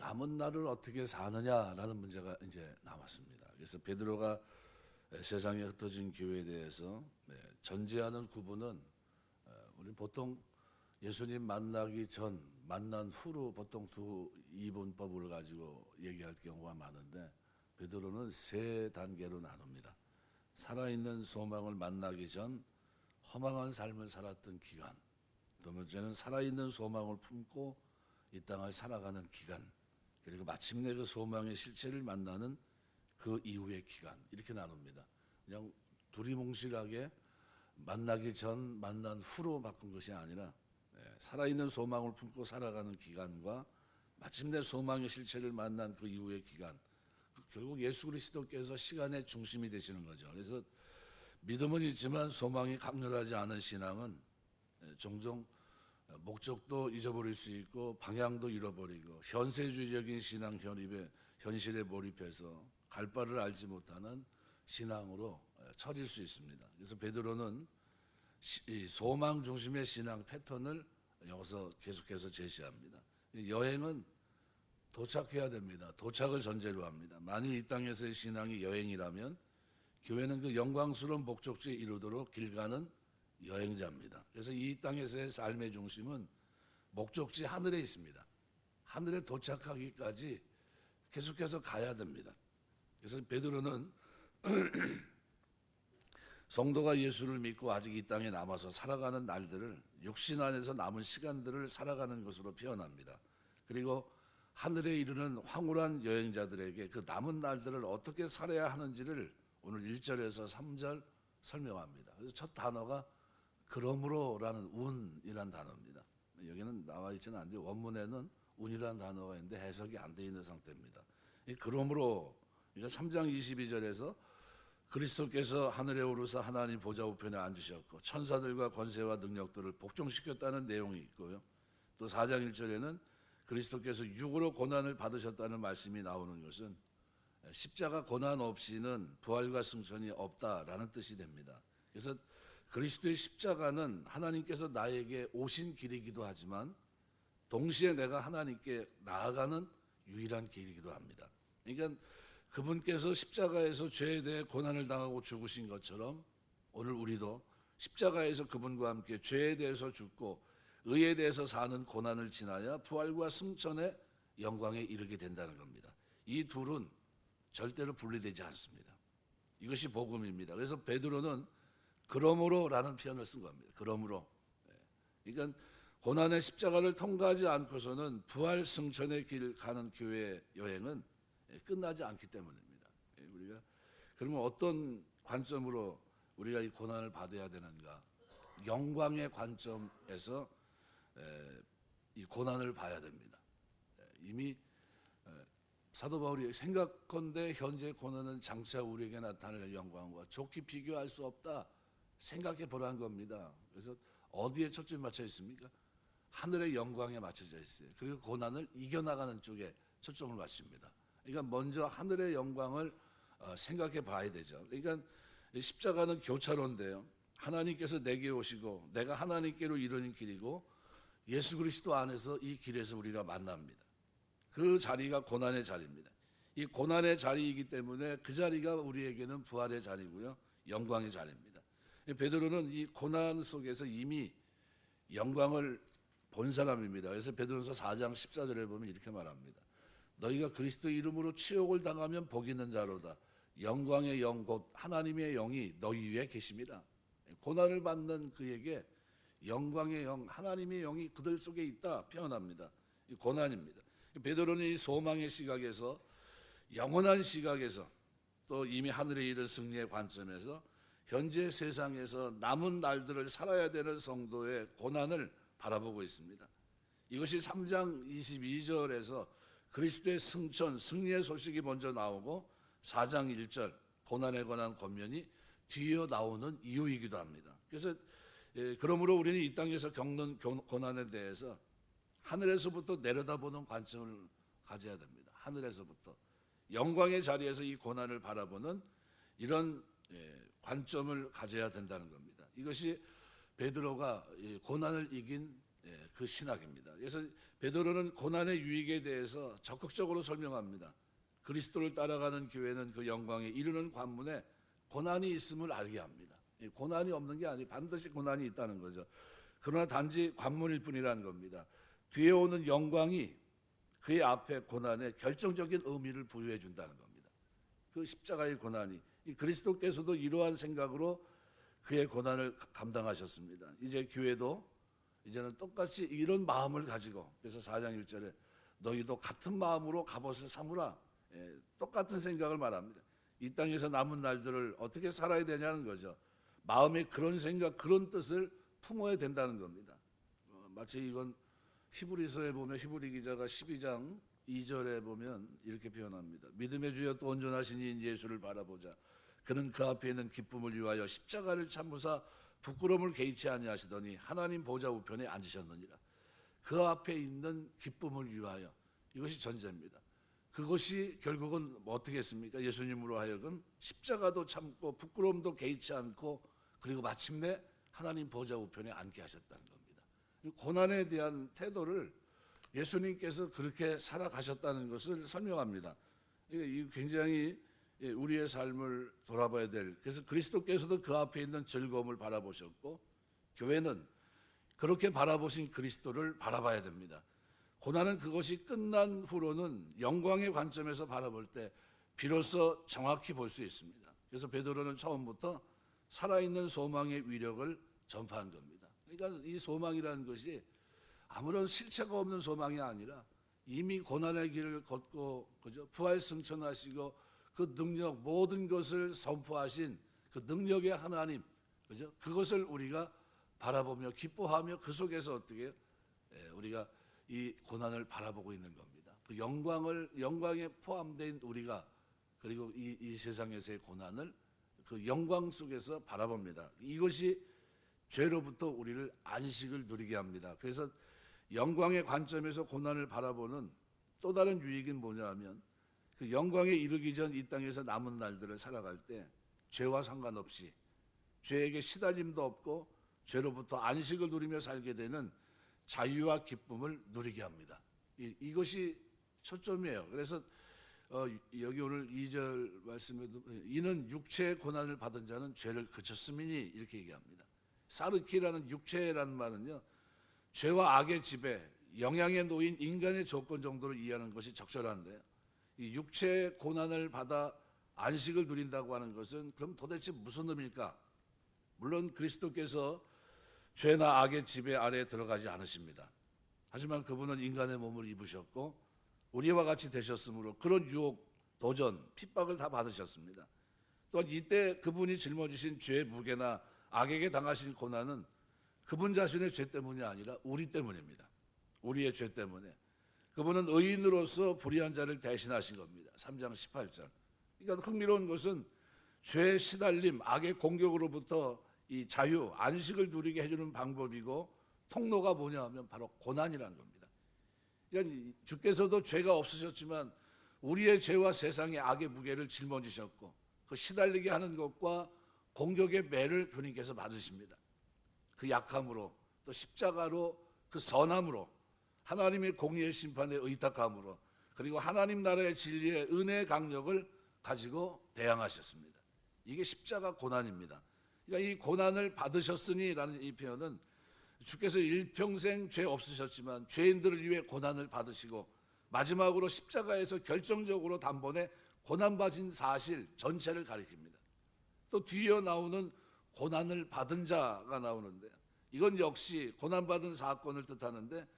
남은 날을 어떻게 사느냐라는 문제가 이제 남았습니다. 그래서 베드로가 세상에 흩어진 교회에 대해서 전제하는 구분은 우리 보통 예수님 만나기 전, 만난 후로 보통 두 이분법을 가지고 얘기할 경우가 많은데 베드로는 세 단계로 나눕니다. 살아있는 소망을 만나기 전 허망한 삶을 살았던 기간, 두 번째는 살아있는 소망을 품고 이 땅을 살아가는 기간, 그리고 마침내 그 소망의 실체를 만나는 그 이후의 기간, 이렇게 나눕니다. 그냥 두리뭉실하게 만나기 전, 만난 후로 바꾼 것이 아니라 살아있는 소망을 품고 살아가는 기간과 마침내 소망의 실체를 만난 그 이후의 기간, 결국 예수 그리스도께서 시간의 중심이 되시는 거죠. 그래서 믿음은 있지만 소망이 강렬하지 않은 신앙은 종종 목적도 잊어버릴 수 있고 방향도 잃어버리고 현세주의적인 신앙 현실에 몰입해서 갈 바를 알지 못하는 신앙으로 처질 수 있습니다. 그래서 베드로는 소망 중심의 신앙 패턴을 여기서 계속해서 제시합니다. 여행은 도착해야 됩니다. 도착을 전제로 합니다. 만일 이 땅에서의 신앙이 여행이라면 교회는 그 영광스러운 목적지에 이르도록 길 가는 여행자입니다. 그래서 이 땅에서의 삶의 중심은 목적지 하늘에 있습니다. 하늘에 도착하기까지 계속해서 가야 됩니다. 그래서 베드로는 성도가 예수를 믿고 아직 이 땅에 남아서 살아가는 날들을 육신 안에서 남은 시간들을 살아가는 것으로 표현합니다. 그리고 하늘에 이르는 황홀한 여행자들에게 그 남은 날들을 어떻게 살아야 하는지를 오늘 1절에서 3절 설명합니다. 그래서 첫 단어가 그러므로라는 운이란 단어입니다. 여기는 나와 있지는 않는데 원문에는 운이라는 단어가 있는데 해석이 안 돼 있는 상태입니다. 이 그러므로 3장 22절에서 그리스도께서 하늘에 오르사 하나님 보좌 우편에 앉으셨고 천사들과 권세와 능력들을 복종시켰다는 내용이 있고요. 또 4장 1절에는 그리스도께서 육으로 고난을 받으셨다는 말씀이 나오는 것은 십자가 고난 없이는 부활과 승천이 없다라는 뜻이 됩니다. 그래서 그리스도의 십자가는 하나님께서 나에게 오신 길이기도 하지만 동시에 내가 하나님께 나아가는 유일한 길이기도 합니다. 그러니까 그분께서 십자가에서 죄에 대해 고난을 당하고 죽으신 것처럼 오늘 우리도 십자가에서 그분과 함께 죄에 대해서 죽고 의에 대해서 사는 고난을 지나야 부활과 승천의 영광에 이르게 된다는 겁니다. 이 둘은 절대로 분리되지 않습니다. 이것이 복음입니다. 그래서 베드로는 그러므로라는 표현을 쓴 겁니다. 그러므로. 그러니까 고난의 십자가를 통과하지 않고서는 부활 승천의 길 가는 교회 여행은 끝나지 않기 때문입니다. 우리가 그러면 어떤 관점으로 우리가 이 고난을 받아야 되는가? 영광의 관점에서 이 고난을 봐야 됩니다. 이미 사도 바울이 생각컨대 현재 고난은 장차 우리에게 나타날 영광과 좋게 비교할 수 없다 생각해 보라는 겁니다. 그래서 어디에 초점이 맞춰 있습니까? 하늘의 영광에 맞춰져 있어요. 그리고 고난을 이겨나가는 쪽에 초점을 맞춥니다. 그러니까 먼저 하늘의 영광을 생각해 봐야 되죠. 그러니까 십자가는 교차로인데요. 하나님께서 내게 오시고 내가 하나님께로 이르는 길이고 예수 그리스도 안에서 이 길에서 우리가 만납니다. 그 자리가 고난의 자리입니다. 이 고난의 자리이기 때문에 그 자리가 우리에게는 부활의 자리고요. 영광의 자리입니다. 베드로는 이 고난 속에서 이미 영광을 본 사람입니다. 그래서 베드로서 4장 14절에 보면 이렇게 말합니다. 너희가 그리스도 이름으로 치욕을 당하면 복 있는 자로다. 영광의 영 곧 하나님의 영이 너희 위에 계심이라. 고난을 받는 그에게 영광의 영, 하나님의 영이 그들 속에 있다 표현합니다. 이 고난입니다. 베드로는 이 소망의 시각에서 영원한 시각에서 또 이미 하늘에 이른 승리의 관점에서 현재 세상에서 남은 날들을 살아야 되는 성도의 고난을 바라보고 있습니다. 이것이 3장 22절에서 그리스도의 승천, 승리의 소식이 먼저 나오고 4장 1절 고난에 관한 권면이 뒤이어 나오는 이유이기도 합니다. 그래서 그러므로 우리는 이 땅에서 겪는 고난에 대해서 하늘에서부터 내려다보는 관점을 가져야 됩니다. 하늘에서부터 영광의 자리에서 이 고난을 바라보는 이런 관점을 가져야 된다는 겁니다. 이것이 베드로가 고난을 이긴 그 신학입니다. 그래서 베드로는 고난의 유익에 대해서 적극적으로 설명합니다. 그리스도를 따라가는 교회는 그 영광에 이르는 관문에 고난이 있음을 알게 합니다. 고난이 없는 게 아니고 반드시 고난이 있다는 거죠. 그러나 단지 관문일 뿐이라는 겁니다. 뒤에 오는 영광이 그의 앞에 고난에 결정적인 의미를 부여해 준다는 겁니다. 그 십자가의 고난이 이 그리스도께서도 이러한 생각으로 그의 고난을 감당하셨습니다. 이제 교회도 이제는 똑같이 이런 마음을 가지고, 그래서 4장 1절에 너희도 같은 마음으로 갑옷을 삼으라, 똑같은 생각을 말합니다. 이 땅에서 남은 날들을 어떻게 살아야 되냐는 거죠. 마음에 그런 생각, 그런 뜻을 품어야 된다는 겁니다. 마치 이건 히브리서에 보면 히브리 기자가 12장 2절에 보면 이렇게 표현합니다. 믿음의 주여 또 온전하신 이인 예수를 바라보자. 그는 그 앞에 있는 기쁨을 위하여 십자가를 참으사 부끄러움을 개의치 아니하시더니 하나님 보좌 우편에 앉으셨느니라. 그 앞에 있는 기쁨을 위하여, 이것이 전제입니다. 그것이 결국은 어떻게 했습니까? 예수님으로 하여금 십자가도 참고 부끄러움도 개의치 않고 그리고 마침내 하나님 보좌 우편에 앉게 하셨다는 겁니다. 고난에 대한 태도를 예수님께서 그렇게 살아가셨다는 것을 설명합니다. 이 굉장히 우리의 삶을 돌아봐야 될, 그래서 그리스도께서도 그 앞에 있는 즐거움을 바라보셨고 교회는 그렇게 바라보신 그리스도를 바라봐야 됩니다. 고난은 그것이 끝난 후로는 영광의 관점에서 바라볼 때 비로소 정확히 볼 수 있습니다. 그래서 베드로는 처음부터 살아있는 소망의 위력을 전파한 겁니다. 그러니까 이 소망이라는 것이 아무런 실체가 없는 소망이 아니라 이미 고난의 길을 걷고 부활 승천하시고 그 능력, 모든 것을 선포하신 그 능력의 하나님, 그것을 우리가 바라보며 기뻐하며 그 속에서 어떻게 해요? 우리가 이 고난을 바라보고 있는 겁니다. 그 영광에 포함된 우리가, 그리고 이 세상에서의 고난을 그 영광 속에서 바라봅니다. 이것이 죄로부터 우리를 안식을 누리게 합니다. 그래서 영광의 관점에서 고난을 바라보는 또 다른 유익은 뭐냐 하면, 그 영광에 이르기 전 이 땅에서 남은 날들을 살아갈 때 죄와 상관없이 죄에게 시달림도 없고 죄로부터 안식을 누리며 살게 되는 자유와 기쁨을 누리게 합니다. 이것이 초점이에요. 그래서 여기 오늘 2절 말씀에도 이는 육체의 고난을 받은 자는 죄를 그쳤음이니 이렇게 얘기합니다. 사르키라는 육체라는 말은요, 죄와 악의 지배, 영향에 놓인 인간의 조건 정도를 이해하는 것이 적절한데, 이 육체의 고난을 받아 안식을 누린다고 하는 것은 그럼 도대체 무슨 의미일까? 물론 그리스도께서 죄나 악의 지배 아래에 들어가지 않으십니다. 하지만 그분은 인간의 몸을 입으셨고 우리와 같이 되셨으므로 그런 유혹, 도전, 핍박을 다 받으셨습니다. 또한 이때 그분이 짊어지신 죄의 무게나 악에게 당하신 고난은 그분 자신의 죄 때문이 아니라 우리 때문입니다. 우리의 죄 때문에. 그분은 의인으로서 불의한 자를 대신하신 겁니다. 3장 18절. 그러니까 흥미로운 것은 죄의 시달림, 악의 공격으로부터 이 자유, 안식을 누리게 해주는 방법이고 통로가 뭐냐 하면 바로 고난이라는 겁니다. 그러니까 주께서도 죄가 없으셨지만 우리의 죄와 세상의 악의 무게를 짊어지셨고 그 시달리게 하는 것과 공격의 매를 주님께서 받으십니다. 그 약함으로 또 십자가로 그 선함으로 하나님의 공의의 심판에 의탁함으로 그리고 하나님 나라의 진리의 은혜의 강력을 가지고 대항하셨습니다. 이게 십자가 고난입니다. 그러니까 이 고난을 받으셨으니라는 이 표현은 주께서 일평생 죄 없으셨지만 죄인들을 위해 고난을 받으시고 마지막으로 십자가에서 결정적으로 단번에 고난받은 사실 전체를 가리킵니다. 또 뒤에 나오는 고난을 받은 자가 나오는데 이건 역시 고난받은 사건을 뜻하는데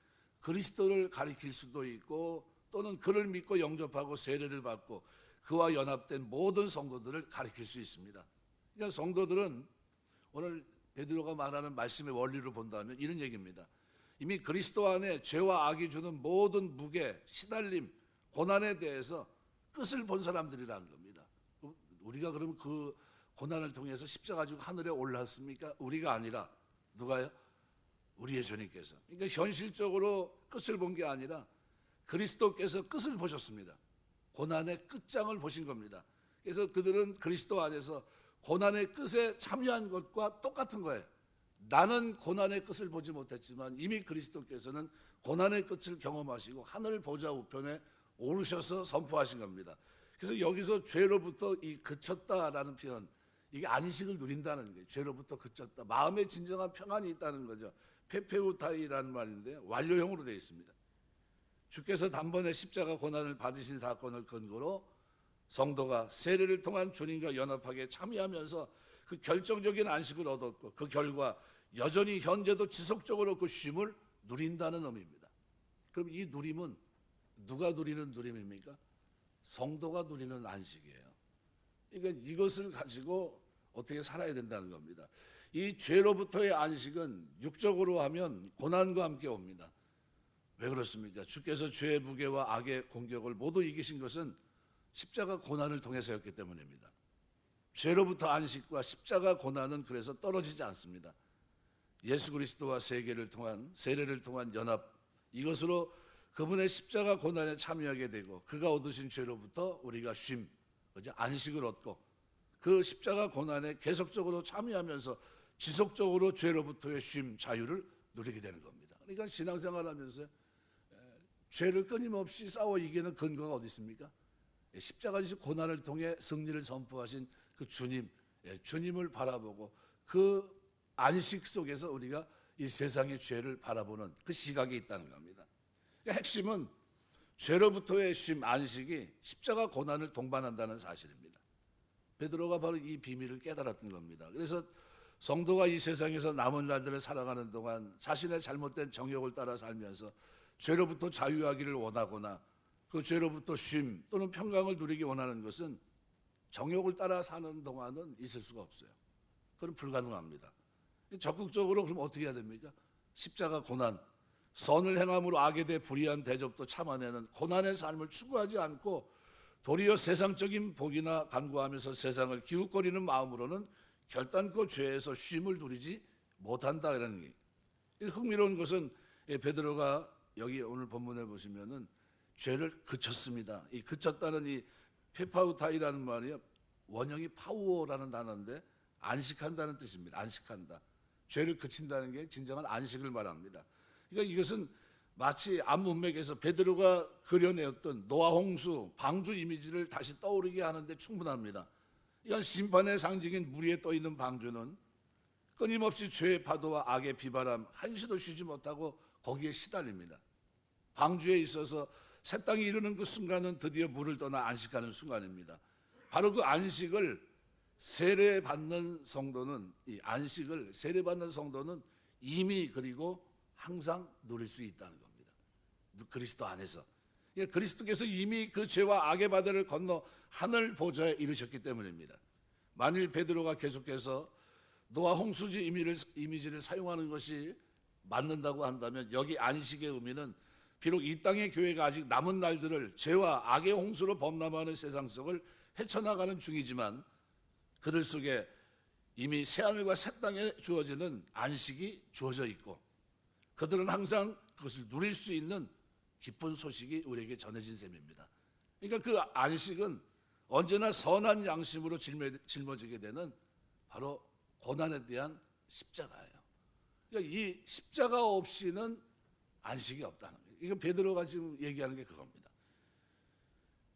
그리스도를 가리킬 수도 있고 또는 그를 믿고 영접하고 세례를 받고 그와 연합된 모든 성도들을 가리킬 수 있습니다. 그러니까 성도들은 오늘 베드로가 말하는 말씀의 원리로 본다면 이런 얘기입니다. 이미 그리스도 안에 죄와 악이 주는 모든 무게, 시달림, 고난에 대해서 끝을 본 사람들이라는 겁니다. 우리가 그러면 그 고난을 통해서 십자가 지고 하늘에 올랐습니까? 우리가 아니라 누가요? 우리 예수님께서. 그러니까 현실적으로 끝을 본 게 아니라 그리스도께서 끝을 보셨습니다. 고난의 끝장을 보신 겁니다. 그래서 그들은 그리스도 안에서 고난의 끝에 참여한 것과 똑같은 거예요. 나는 고난의 끝을 보지 못했지만 이미 그리스도께서는 고난의 끝을 경험하시고 하늘 보좌 우편에 오르셔서 선포하신 겁니다. 그래서 여기서 죄로부터 이 그쳤다라는 표현, 이게 안식을 누린다는 거예요. 죄로부터 그쳤다, 마음에 진정한 평안이 있다는 거죠. 페페우타이라는 말인데 완료형으로 되어 있습니다. 주께서 단번에 십자가 고난을 받으신 사건을 근거로 성도가 세례를 통한 주님과 연합하게 참여하면서 그 결정적인 안식을 얻었고, 그 결과 여전히 현재도 지속적으로 그 쉼을 누린다는 의미입니다. 그럼 이 누림은 누가 누리는 누림입니까? 성도가 누리는 안식이에요. 그러니까 이것을 가지고 어떻게 살아야 된다는 겁니다. 이 죄로부터의 안식은 육적으로 하면 고난과 함께 옵니다. 왜 그렇습니까? 주께서 죄의 무게와 악의 공격을 모두 이기신 것은 십자가 고난을 통해서였기 때문입니다. 죄로부터 안식과 십자가 고난은 그래서 떨어지지 않습니다. 예수 그리스도와 세례를 통한 연합, 이것으로 그분의 십자가 고난에 참여하게 되고 그가 얻으신 죄로부터 우리가 쉼, 안식을 얻고 그 십자가 고난에 계속적으로 참여하면서 지속적으로 죄로부터의 쉼, 자유를 누리게 되는 겁니다. 그러니까 신앙생활하면서 죄를 끊임없이 싸워 이기는 근거가 어디 있습니까? 십자가지 고난을 통해 승리를 선포하신 그 주님, 주님을 바라보고 그 안식 속에서 우리가 이 세상의 죄를 바라보는 그 시각이 있다는 겁니다. 그러니까 핵심은 죄로부터의 쉼, 안식이 십자가 고난을 동반한다는 사실입니다. 베드로가 바로 이 비밀을 깨달았던 겁니다. 그래서 성도가 이 세상에서 남은 날들을 살아가는 동안 자신의 잘못된 정욕을 따라 살면서 죄로부터 자유하기를 원하거나 그 죄로부터 쉼 또는 평강을 누리기 원하는 것은 정욕을 따라 사는 동안은 있을 수가 없어요. 그건 불가능합니다. 적극적으로 그럼 어떻게 해야 됩니까? 십자가 고난, 선을 행함으로 악에 대해 불의한 대접도 참아내는 고난의 삶을 추구하지 않고 도리어 세상적인 복이나 간구하면서 세상을 기웃거리는 마음으로는 결단코 죄에서 쉼을 누리지 못한다라는 게, 흥미로운 것은 베드로가 여기 오늘 본문에 보시면은 죄를 그쳤습니다. 이 그쳤다는 이 페파우타이라는 말이 원형이 파우어라는 단어인데 안식한다는 뜻입니다. 안식한다. 죄를 그친다는 게 진정한 안식을 말합니다. 그러니까 이것은 마치 암문맥에서 베드로가 그려내었던 노아 홍수, 방주 이미지를 다시 떠오르게 하는데 충분합니다. 이건 심판의 상징인 물 위에 떠있는 방주는 끊임없이 죄의 파도와 악의 비바람 한시도 쉬지 못하고 거기에 시달립니다. 방주에 있어서 새 땅이 이르는 그 순간은 드디어 물을 떠나 안식하는 순간입니다. 바로 그 안식을 세례받는 성도는, 이 안식을 세례받는 성도는 이미 그리고 항상 누릴 수 있다는 겁니다. 그리스도 안에서. 그리스도께서 이미 그 죄와 악의 바다를 건너 하늘 보좌에 이르셨기 때문입니다. 만일 베드로가 계속해서 노아 홍수지 이미지를 사용하는 것이 맞는다고 한다면 여기 안식의 의미는 비록 이 땅의 교회가 아직 남은 날들을 죄와 악의 홍수로 범람하는 세상 속을 헤쳐나가는 중이지만 그들 속에 이미 새하늘과 새 땅에 주어지는 안식이 주어져 있고 그들은 항상 그것을 누릴 수 있는 기쁜 소식이 우리에게 전해진 셈입니다. 그러니까 그 안식은 언제나 선한 양심으로 짊어지게 되는 바로 고난에 대한 십자가예요. 그러니까 이 십자가 없이는 안식이 없다는 거예요. 이거 베드로가 지금 얘기하는 게 그겁니다.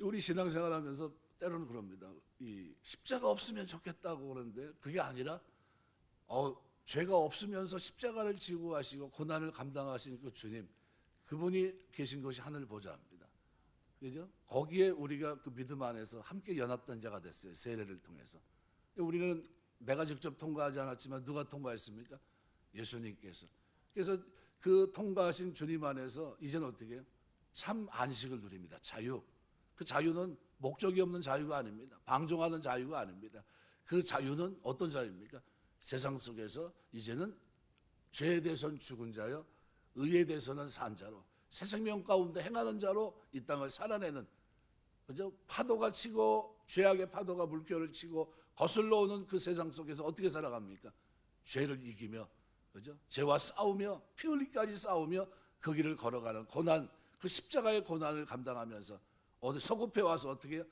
우리 신앙생활하면서 때로는 그럽니다. 이 십자가 없으면 좋겠다고 그러는데 그게 아니라 죄가 없으면서 십자가를 지고 하시고 고난을 감당하시는 그 주님, 그분이 계신 것이 하늘 보좌입니다. 그죠? 거기에 우리가 그 믿음 안에서 함께 연합된 자가 됐어요. 세례를 통해서. 우리는 내가 직접 통과하지 않았지만 누가 통과했습니까? 예수님께서. 그래서 그 통과하신 주님 안에서 이제는 어떻게 해요? 참 안식을 누립니다. 자유. 그 자유는 목적이 없는 자유가 아닙니다. 방종하는 자유가 아닙니다. 그 자유는 어떤 자유입니까? 세상 속에서 이제는 죄에 대해서는 죽은 자요, 의에 대해서는 산 자로, 새 생명 가운데 행하는 자로 이 땅을 살아내는, 그죠? 파도가 치고 죄악의 파도가 물결을 치고 거슬러 오는 그 세상 속에서 어떻게 살아갑니까? 죄를 이기며, 그죠? 죄와 싸우며 피 흘리기까지 싸우며 그 길을 걸어가는 고난, 그 십자가의 고난을 감당하면서 어디 서급해 와서 어떻게 해요?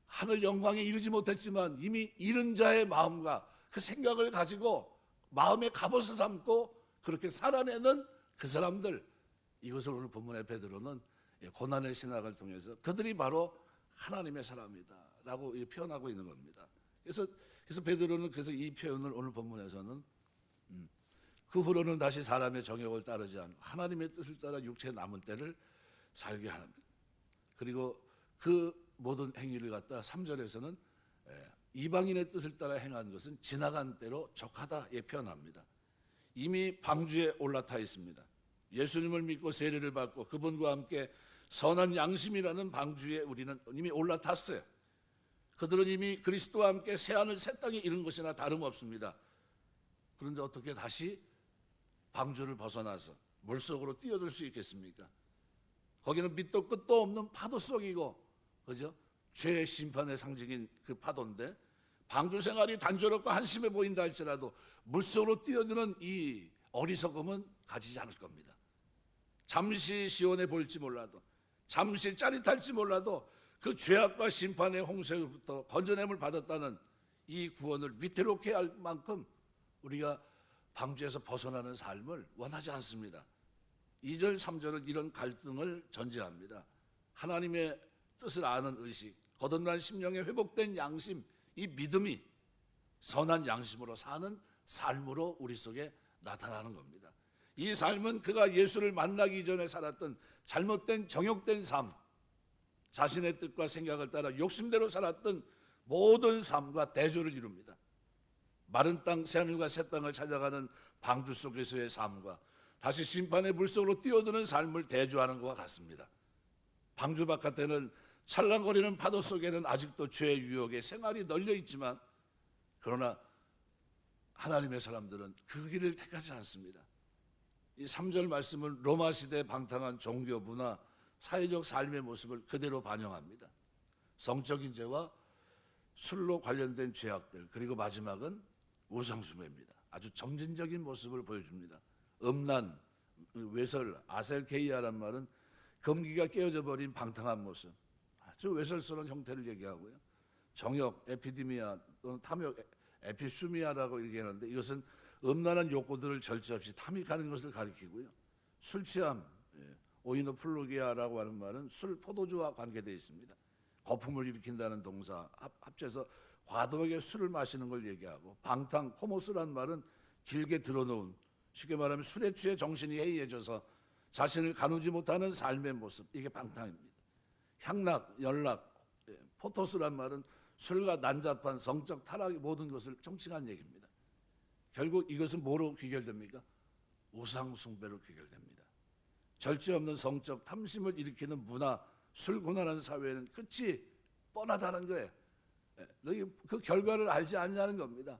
하늘 영광에 이르지 못했지만 이미 이른 자의 마음과 그 생각을 가지고 마음의 갑옷을 삼고 그렇게 살아내는 그 사람들, 이것을 오늘 본문의 베드로는 고난의 신학을 통해서 그들이 바로 하나님의 사람이다라고 표현하고 있는 겁니다. 그래서 베드로는 이 표현을 오늘 본문에서는 그 후로는 다시 사람의 정욕을 따르지 않고 하나님의 뜻을 따라 육체의 남은 때를 살게 하는, 그리고 그 모든 행위를 갖다 3절에서는 이방인의 뜻을 따라 행한 것은 지나간 때로 족하다 표현합니다. 이미 방주에 올라타 있습니다. 예수님을 믿고 세례를 받고 그분과 함께 선한 양심이라는 방주에 우리는 이미 올라탔어요. 그들은 이미 그리스도와 함께 새하늘 새 땅에 이른 것이나 다름없습니다. 그런데 어떻게 다시 방주를 벗어나서 물속으로 뛰어들 수 있겠습니까? 거기는 밑도 끝도 없는 파도 속이고, 그죠? 죄의 심판의 상징인 그 파도인데, 방주 생활이 단조롭고 한심해 보인다 할지라도 물속으로 뛰어드는 이 어리석음은 가지지 않을 겁니다. 잠시 시원해 보일지 몰라도, 잠시 짜릿할지 몰라도 그 죄악과 심판의 홍수로부터 건져냄을 받았다는 이 구원을 위태롭게 할 만큼 우리가 방주에서 벗어나는 삶을 원하지 않습니다. 2절 3절은 이런 갈등을 전제합니다. 하나님의 뜻을 아는 의식, 거듭난 심령의 회복된 양심, 이 믿음이 선한 양심으로 사는 삶으로 우리 속에 나타나는 겁니다. 이 삶은 그가 예수를 만나기 전에 살았던 잘못된 정욕된 삶, 자신의 뜻과 생각을 따라 욕심대로 살았던 모든 삶과 대조를 이룹니다. 마른 땅 새하늘과 새 땅을 찾아가는 방주 속에서의 삶과 다시 심판의 물속으로 뛰어드는 삶을 대조하는 것과 같습니다. 방주 바깥에는 찰랑거리는 파도 속에는 아직도 죄의 유혹에 생활이 널려 있지만, 그러나 하나님의 사람들은 그 길을 택하지 않습니다. 이 3절 말씀은 로마 시대의 방탕한 종교, 문화, 사회적 삶의 모습을 그대로 반영합니다. 성적인 죄와 술로 관련된 죄악들, 그리고 마지막은 우상숭배입니다. 아주 점진적인 모습을 보여줍니다. 음란, 외설, 아셀케이아란 말은 금기가 깨어져 버린 방탕한 모습, 아주 외설스러운 형태를 얘기하고요. 정욕, 에피디미아 또는 탐욕, 에피수미아라고 얘기하는데, 이것은 음란한 욕구들을 절제 없이 탐닉하는 것을 가리키고요. 술 취함, 오이노플루기아라고 하는 말은 술, 포도주와 관계되어 있습니다. 거품을 일으킨다는 동사 합쳐서 과도하게 술을 마시는 걸 얘기하고, 방탕, 코모스란 말은 길게 들어놓은, 쉽게 말하면 술에 취해 정신이 해이해져서 자신을 가누지 못하는 삶의 모습, 이게 방탕입니다. 향락, 연락, 포토스란 말은 술과 난잡한 성적 타락의 모든 것을 정칭한 얘기입니다. 결국 이것은 뭐로 귀결됩니까? 우상숭배로 귀결됩니다. 절제 없는 성적 탐심을 일으키는 문화, 술고난한 사회는 끝이 뻔하다는 거예요. 너희 그 결과를 알지 않냐는 겁니다.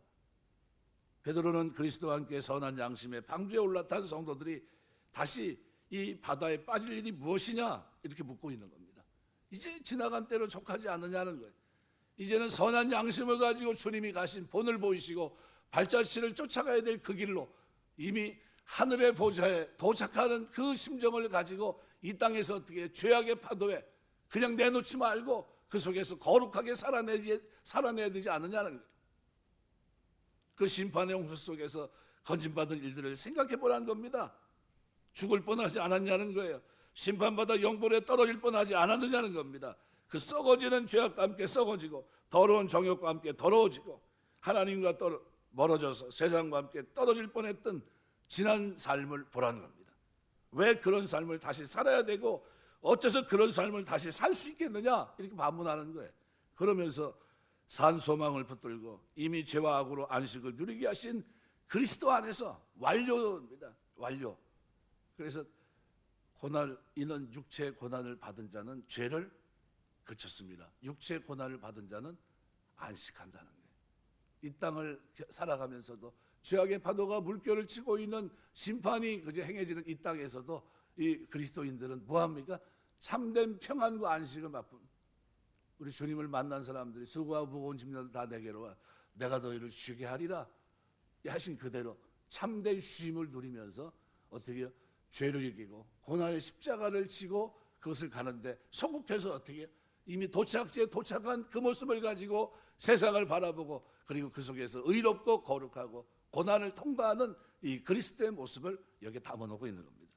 베드로는 그리스도와 함께 선한 양심의 방주에 올라탄 성도들이 다시 이 바다에 빠질 일이 무엇이냐 이렇게 묻고 있는 겁니다. 이제 지나간 때로 족하지 않느냐는 거예요. 이제는 선한 양심을 가지고 주님이 가신 본을 보이시고 발자취를 쫓아가야 될 그 길로 이미 하늘의 보좌에 도착하는 그 심정을 가지고 이 땅에서 어떻게 죄악의 파도에 그냥 내놓지 말고 그 속에서 거룩하게 살아내야 되지 않느냐는 거예요. 그 심판의 홍수 속에서 건진받은 일들을 생각해 보라는 겁니다. 죽을 뻔하지 않았냐는 거예요. 심판받아 영벌에 떨어질 뻔하지 않았느냐는 겁니다. 그 썩어지는 죄악과 함께 썩어지고 더러운 정욕과 함께 더러워지고 하나님과 멀어져서 세상과 함께 떨어질 뻔했던 지난 삶을 보라는 겁니다. 왜 그런 삶을 다시 살아야 되고 어째서 그런 삶을 다시 살 수 있겠느냐 이렇게 반문하는 거예요. 그러면서 산 소망을 붙들고 이미 죄와 악으로 안식을 누리게 하신 그리스도 안에서 완료입니다. 완료. 그래서 이는 육체의 고난을 받은 자는 죄를 그쳤습니다. 육체의 고난을 받은 자는 안식한다는 거예요. 이 땅을 살아가면서도 죄악의 파도가 물결을 치고 있는 심판이 그저 행해지는 이 땅에서도 이 그리스도인들은 뭐합니까? 참된 평안과 안식을 맛본 우리 주님을 만난 사람들이 수고하고 무거운 짐들 다 내게로 와 내가 너희를 쉬게 하리라 하신 그대로 참된 쉼을 누리면서 어떻게 죄를 이기고 고난의 십자가를 지고 그것을 가는데 성급해서 어떻게 이미 도착지에 도착한 그 모습을 가지고 세상을 바라보고 그리고 그 속에서 의롭고 거룩하고 고난을 통과하는 이 그리스도의 모습을 여기에 담아놓고 있는 겁니다.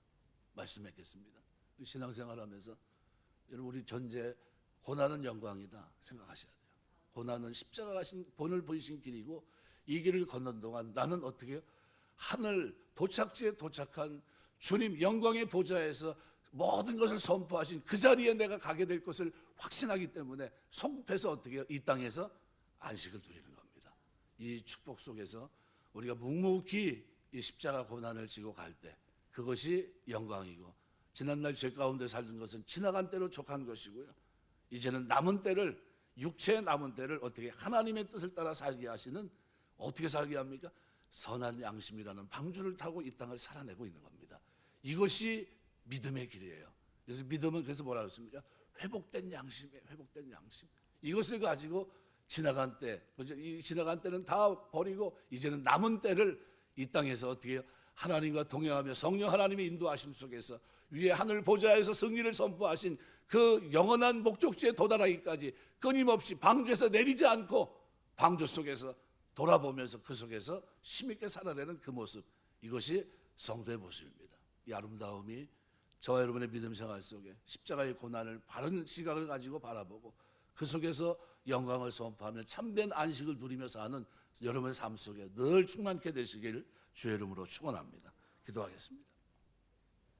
말씀했겠습니다. 신앙생활하면서 여러분 우리 전제 고난은 영광이다 생각하셔야 돼요. 고난은 십자가 가신 본을 보이신 길이고 이 길을 걷는 동안 나는 어떻게 해요? 하늘 도착지에 도착한 주님 영광의 보좌에서 모든 것을 선포하신 그 자리에 내가 가게 될 것을 확신하기 때문에 성급해서 어떻게 해요? 이 땅에서 안식을 누리는 겁니다. 이 축복 속에서 우리가 묵묵히 이 십자가 고난을 지고 갈 때 그것이 영광이고 지난날 죄 가운데 살던 것은 지나간 때로 족한 것이고요. 이제는 남은 때를 육체의 남은 때를 어떻게 하나님의 뜻을 따라 살게 하시는 어떻게 살게 합니까? 선한 양심이라는 방주를 타고 이 땅을 살아내고 있는 겁니다. 이것이 믿음의 길이에요. 그래서 믿음은 그래서 뭐라고 했습니까? 회복된 양심이에요. 회복된 양심. 이것을 가지고 지나간 때, 이 지나간 때는 다 버리고 이제는 남은 때를 이 땅에서 어떻게 해요? 하나님과 동행하며 성령 하나님의 인도하심 속에서 위에 하늘 보좌에서 승리를 선포하신 그 영원한 목적지에 도달하기까지 끊임없이 방주에서 내리지 않고 방주 속에서 돌아보면서 그 속에서 힘있게 살아내는 그 모습, 이것이 성도의 모습입니다. 이 아름다움이 저와 여러분의 믿음 생활 속에 십자가의 고난을 바른 시각을 가지고 바라보고 그 속에서 영광을 선포하며 참된 안식을 누리며 사는 여러분의 삶 속에 늘 충만케 되시길 주의 이름으로 축원합니다. 기도하겠습니다.